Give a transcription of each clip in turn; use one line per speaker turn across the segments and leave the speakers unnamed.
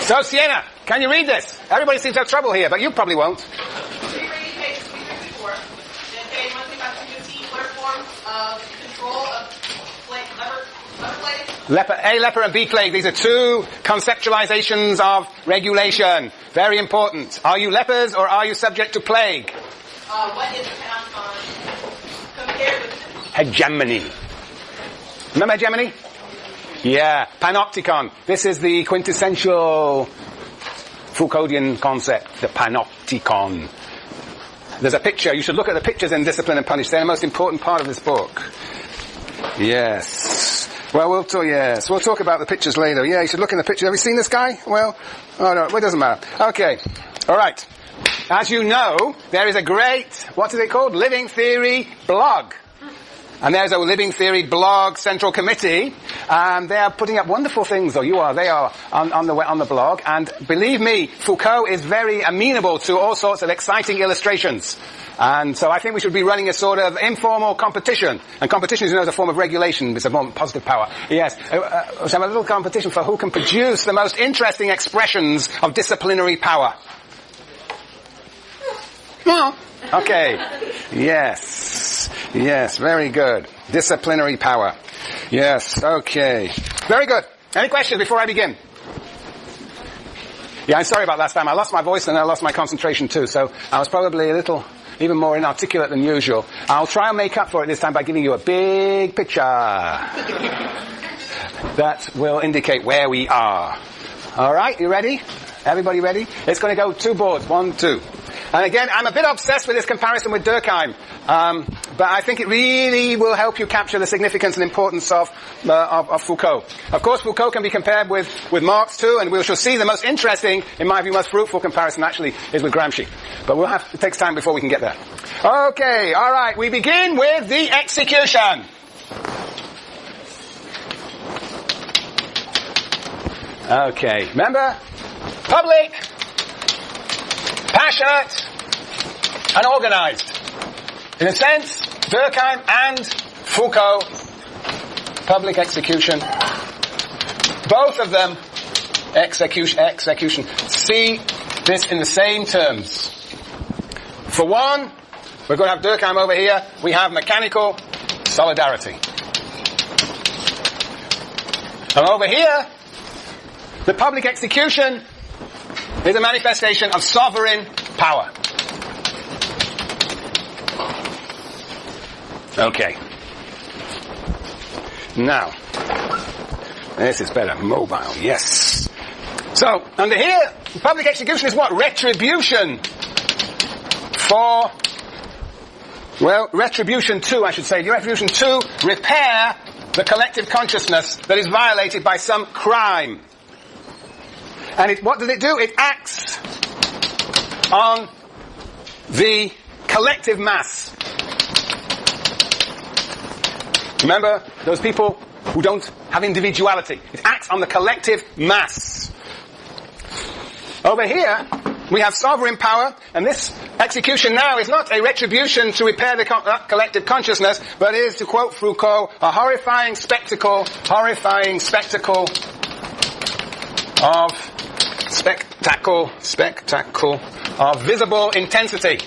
So, Sienna, can you read this? Everybody seems to have trouble here, but you probably won't.
Rereading page 354. Then page 115, what are forms of control of leper plague?
A leper and B plague. These are two conceptualizations of regulation. Very important. Are you lepers or are you subject to plague?
What is the panopticon compared with
Hegemony. Remember hegemony? Yeah, panopticon. This is the quintessential Foucault000 concept, the panopticon. There's a picture. You should look at the pictures in Discipline and Punish. They're the most important part of this book. Yes. Well, we'll talk about the pictures later. Yeah, you should look in the pictures. Have you seen this guy? Well, oh no, it doesn't matter. Okay. All right. As you know, there is a great, what is it called? Living Theory blog. And there's a Living Theory blog central committee. They are putting up wonderful things, or they are on the blog. And believe me, Foucault is very amenable to all sorts of exciting illustrations. And so I think we should be running a sort of informal competition. And competition, as you know, is a form of regulation. It's a form of positive power. Yes. Let's have a little competition for who can produce the most interesting expressions of disciplinary power. No. Okay. Yes. Yes. Very good. Disciplinary power. Yes. Okay. Very good. Any questions before I begin? Yeah, I'm sorry about last time. I lost my voice and I lost my concentration too. So I was probably a little even more inarticulate than usual. I'll try and make up for it this time by giving you a big picture that will indicate where we are. All right. You ready? Everybody ready? It's going to go 2 boards. 1, 2. And again, I'm a bit obsessed with this comparison with Durkheim, but I think it really will help you capture the significance and importance of Foucault. Of course, Foucault can be compared with Marx too, and we shall see the most interesting, in my view, most fruitful comparison actually is with Gramsci. But it takes time before we can get there. Okay, all right, we begin with the execution. Okay, remember? Public, passionate, and organized. In a sense, Durkheim and Foucault, public execution, both of them, execution, see this in the same terms. For one, we're going to have Durkheim over here, we have mechanical solidarity. And over here, the public execution is a manifestation of sovereign power. Okay. Now, this is better. Mobile, yes. So, under here, public execution is what? Retribution retribution to, I should say. Retribution to repair the collective consciousness that is violated by some crime. And what does it do? It acts on the collective mass. Remember, those people who don't have individuality. It acts on the collective mass. Over here, we have sovereign power, and this execution now is not a retribution to repair the collective consciousness, but is, to quote Foucault, a horrifying spectacle of visible intensity.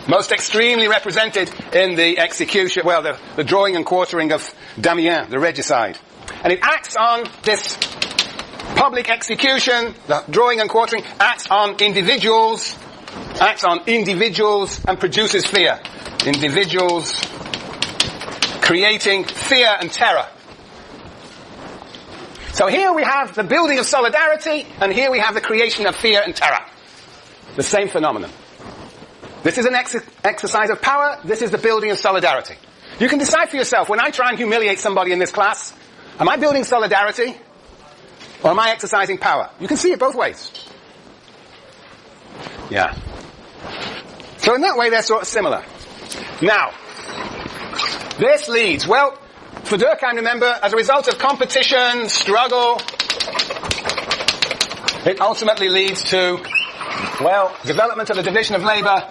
Most extremely represented in the execution, the drawing and quartering of Damien, the regicide. And it acts on this public execution, the drawing and quartering, acts on individuals and produces fear. Individuals creating fear and terror. So here we have the building of solidarity, and here we have the creation of fear and terror. The same phenomenon. This is an exercise of power, this is the building of solidarity. You can decide for yourself, when I try and humiliate somebody in this class, am I building solidarity, or am I exercising power? You can see it both ways. Yeah. So in that way, they're sort of similar. Now, this leads, for Durkheim, remember, as a result of competition, struggle, it ultimately leads to, development of the division of labor,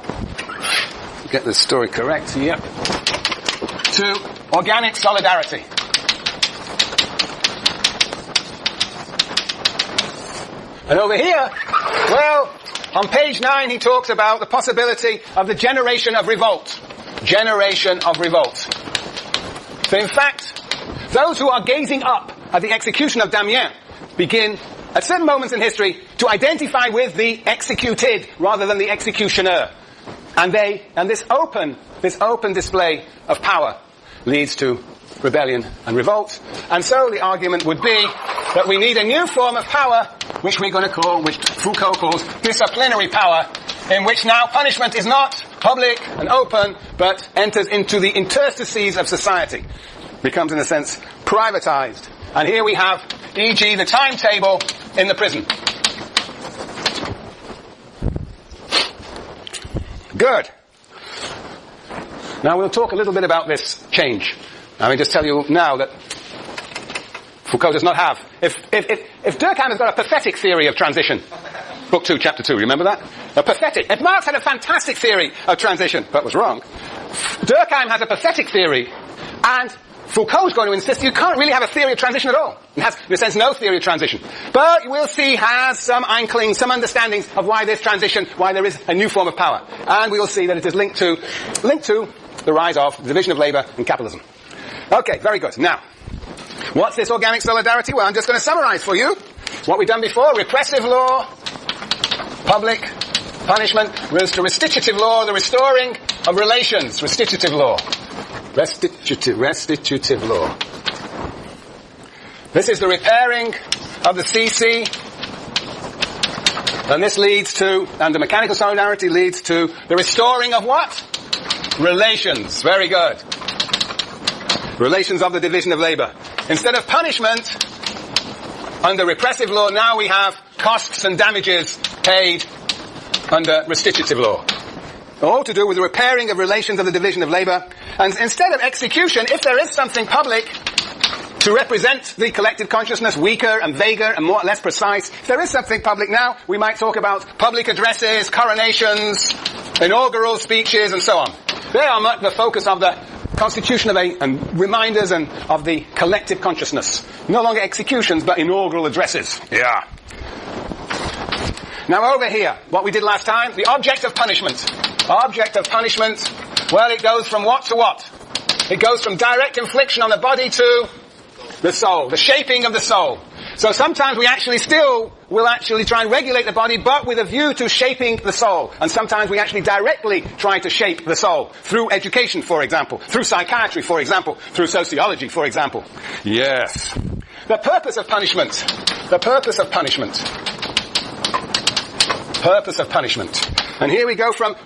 get the story correct, yep, to organic solidarity. And over here, well, on page 9 he talks about the possibility of the generation of revolt. Generation of revolt. So in fact, those who are gazing up at the execution of Damiens begin, at certain moments in history, to identify with the executed rather than the executioner. And this open display of power leads to rebellion and revolt. And so the argument would be that we need a new form of power, which Foucault calls disciplinary power, in which now punishment is not public and open, but enters into the interstices of society. Becomes, in a sense, privatized. And here we have, e.g., the timetable in the prison. Good. Now we'll talk a little bit about this change. Let me just tell you now that Foucault does not have... If Durkheim has got a pathetic theory of transition, Book 2, Chapter 2, remember that? A pathetic... If Marx had a fantastic theory of transition, but was wrong, Durkheim has a pathetic theory, and Foucault's going to insist you can't really have a theory of transition at all. It has, in a sense, no theory of transition. But we'll see has some inklings, some understandings of why this transition, why there is a new form of power. And we will see that it is linked to the rise of the division of labour and capitalism. Okay, very good. Now, what's this organic solidarity? Well, I'm just going to summarize for you what we've done before. Repressive law, public punishment, restitutive law, the restoring of relations, restitutive law. Restitutive law. This is the repairing of the CC, and this leads to, and the mechanical solidarity leads to the restoring of what? Relations. Very good. Relations of the division of labour. Instead of punishment, under repressive law, now we have costs and damages paid under restitutive law. All to do with the repairing of relations of the division of labour. And instead of execution, if there is something public to represent the collective consciousness, weaker and vaguer and less precise, if there is something public now, we might talk about public addresses, coronations, inaugural speeches, and so on. They are the focus of the constitution and reminders of the collective consciousness. No longer executions, but inaugural addresses. Yeah. Now over here, what we did last time, the object of punishment. Object of punishment, well, it goes from what to what? It goes from direct infliction on the body to the soul, the shaping of the soul. So sometimes we will actually try and regulate the body, but with a view to shaping the soul. And sometimes we actually directly try to shape the soul. Through education, for example. Through psychiatry, for example. Through sociology, for example. Yes. The purpose of punishment. The purpose of punishment. Purpose of punishment. And here we go from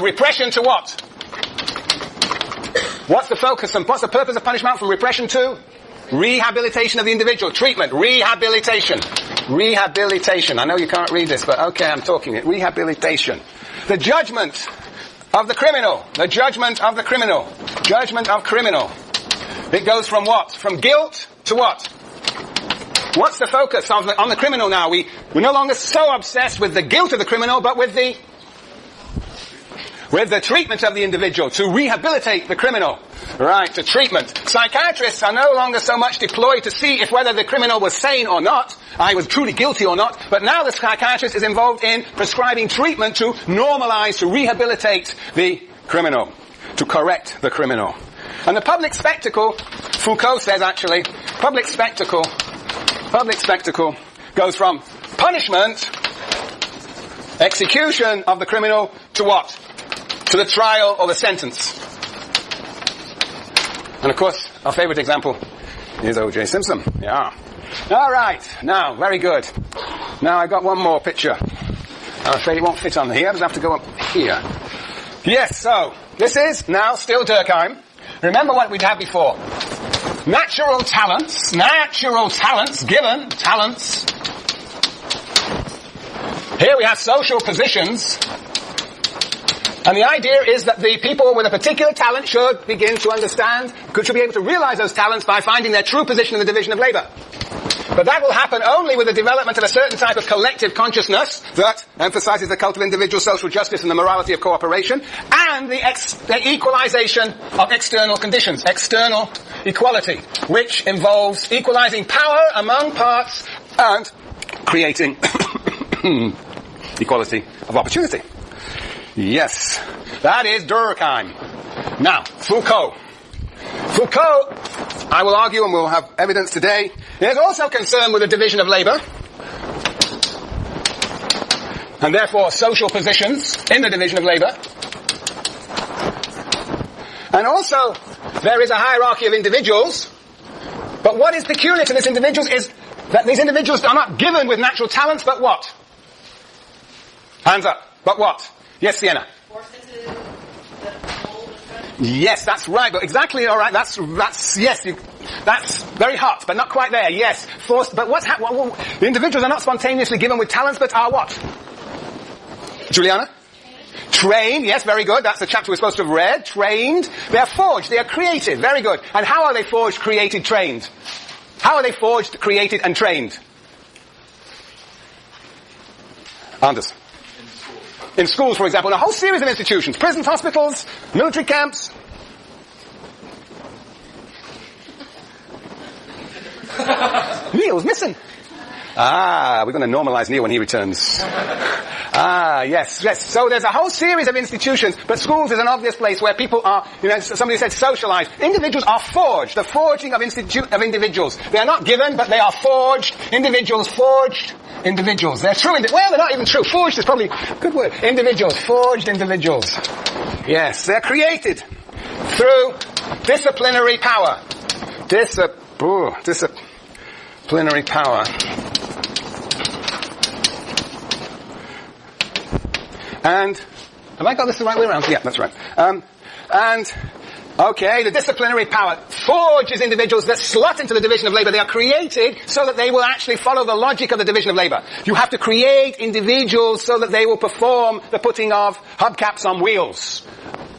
repression to what? What's the focus and what's the purpose of punishment? From repression to rehabilitation of the individual. Treatment. Rehabilitation. Rehabilitation. I know you can't read this, but okay, I'm talking it. Rehabilitation. The judgment of the criminal. The judgment of the criminal. Judgment of criminal. It goes from what? From guilt to what? What's the focus on the criminal now? We're no longer so obsessed with the guilt of the criminal, but with the treatment of the individual, to rehabilitate the criminal. Right, to treatment. Psychiatrists are no longer so much deployed to see if whether the criminal was sane or not, I was truly guilty or not, but now the psychiatrist is involved in prescribing treatment to normalize, to rehabilitate the criminal, to correct the criminal. And the public spectacle, Foucault says actually, public spectacle goes from punishment, execution of the criminal, to what? To the trial or the sentence. And of course, our favourite example is O.J. Simpson. Yeah. All right. Now, very good. Now I've got one more picture. I'm afraid it won't fit on here. I'll just have to go up here. Yes, so this is now still Durkheim. Remember what we'd had before. Natural talents, given talents. Here we have social positions. And the idea is that the people with a particular talent should begin to understand, should be able to realize those talents by finding their true position in the division of labour. But that will happen only with the development of a certain type of collective consciousness that emphasizes the cult of individual social justice and the morality of cooperation, and the equalization of external conditions, external equality, which involves equalizing power among parts and creating Equality of opportunity. Yes. That is Durkheim. Now, Foucault. Foucault, I will argue, and we'll have evidence today, is also concerned with the division of labour, and therefore social positions in the division of labour. And also, there is a hierarchy of individuals, but what is peculiar to these individuals is that these individuals are not given with natural talents, but what? Hands up. But what? Yes, Sienna.
Forced into the mold of structure.
Yes, that's right. But exactly, all right. That's yes. That's very hot, but not quite there. Yes, forced. But the individuals are not spontaneously given with talents, but are what? Juliana? Trained. Yes, very good. That's the chapter we're supposed to have read. Trained. They are forged. They are created. Very good. And how are they forged, created, trained? How are they forged, created, and trained? Anders. In schools, for example, in a whole series of institutions. Prisons, hospitals, military camps. Neil's missing. We're going to normalize Neil when he returns. Yes. So there's a whole series of institutions, but schools is an obvious place where people are, somebody said socialized. Individuals are forged. The forging of individuals. They are not given, but they are forged. Individuals forged. Individuals. They're true. Well, they're not even true. Forged is probably a good word. Individuals. Forged individuals. Yes. They're created through disciplinary power. Disciplinary power. And, have I got this the right way around? Yeah, that's right. The disciplinary power forges individuals that slot into the division of labour. They are created so that they will actually follow the logic of the division of labour. You have to create individuals so that they will perform the putting of hubcaps on wheels,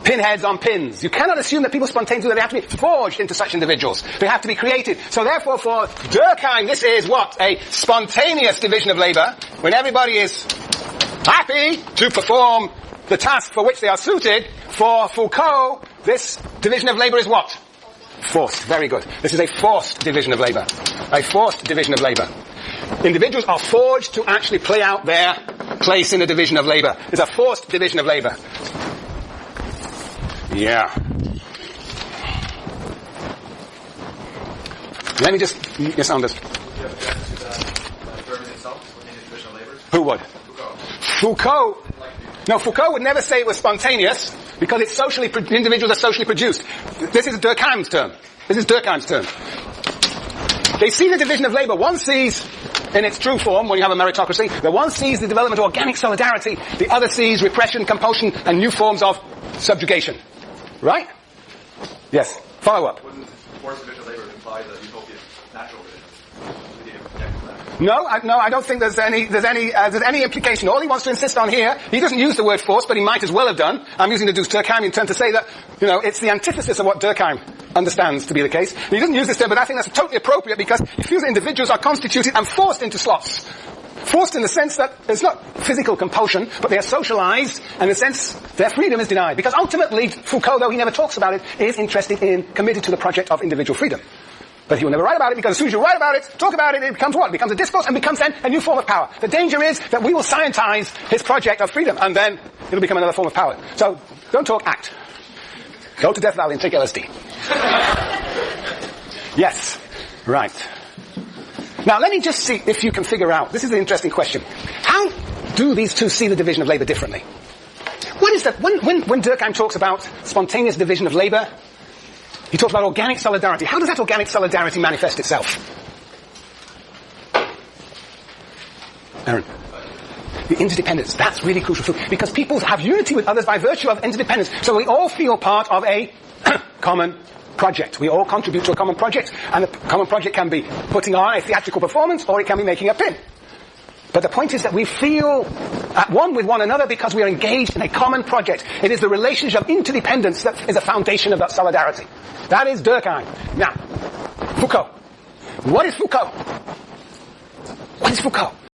pinheads on pins. You cannot assume that people spontaneously, they have to be forged into such individuals. They have to be created. So therefore for Durkheim, this is what? A spontaneous division of labour, when everybody is happy to perform the task for which they are suited. For Foucault, this division of labour is what? Forced. Very good. This is a forced division of labour. A forced division of labour. Individuals are forged to actually play out their place in the division of labour. It's a forced division of labour. Yeah. Let me just... Yes, Anders. Who would? Foucault. No, Foucault would never say it was spontaneous because it's individuals are socially produced. This is Durkheim's term. They see the division of labour. One sees, in its true form, when you have a meritocracy, the one sees the development of organic solidarity, the other sees repression, compulsion, and new forms of subjugation. Right? Yes. Follow up.
Wouldn't forced division of labour imply the utopia of natural division?
No, I don't think there's any implication. All he wants to insist on here, he doesn't use the word force, but he might as well have done. I'm using the Durkheimian term to say that, it's the antithesis of what Durkheim understands to be the case. He doesn't use this term, but I think that's totally appropriate because he feels that individuals are constituted and forced into slots. Forced in the sense that it's not physical compulsion, but they are socialized, and in a sense, their freedom is denied. Because ultimately, Foucault, though he never talks about it, is committed to the project of individual freedom. But he will never write about it because as soon as you write about it, talk about it, it becomes what? It becomes a discourse and becomes then a new form of power. The danger is that we will scientize his project of freedom and then it'll become another form of power. So, don't talk, act. Go to Death Valley and take LSD. Yes. Right. Now let me just see if you can figure out, this is an interesting question. How do these two see the division of labour differently? What is that? When Durkheim talks about spontaneous division of labour, he talks about organic solidarity. How does that organic solidarity manifest itself? Aaron. The interdependence. That's really crucial too. Because people have unity with others by virtue of interdependence. So we all feel part of a common project. We all contribute to a common project. And the common project can be putting on a theatrical performance or it can be making a pin. But the point is that we feel at one with one another because we are engaged in a common project. It is the relationship of interdependence that is a foundation of that solidarity. That is Durkheim. Now, Foucault. What is Foucault? What is Foucault?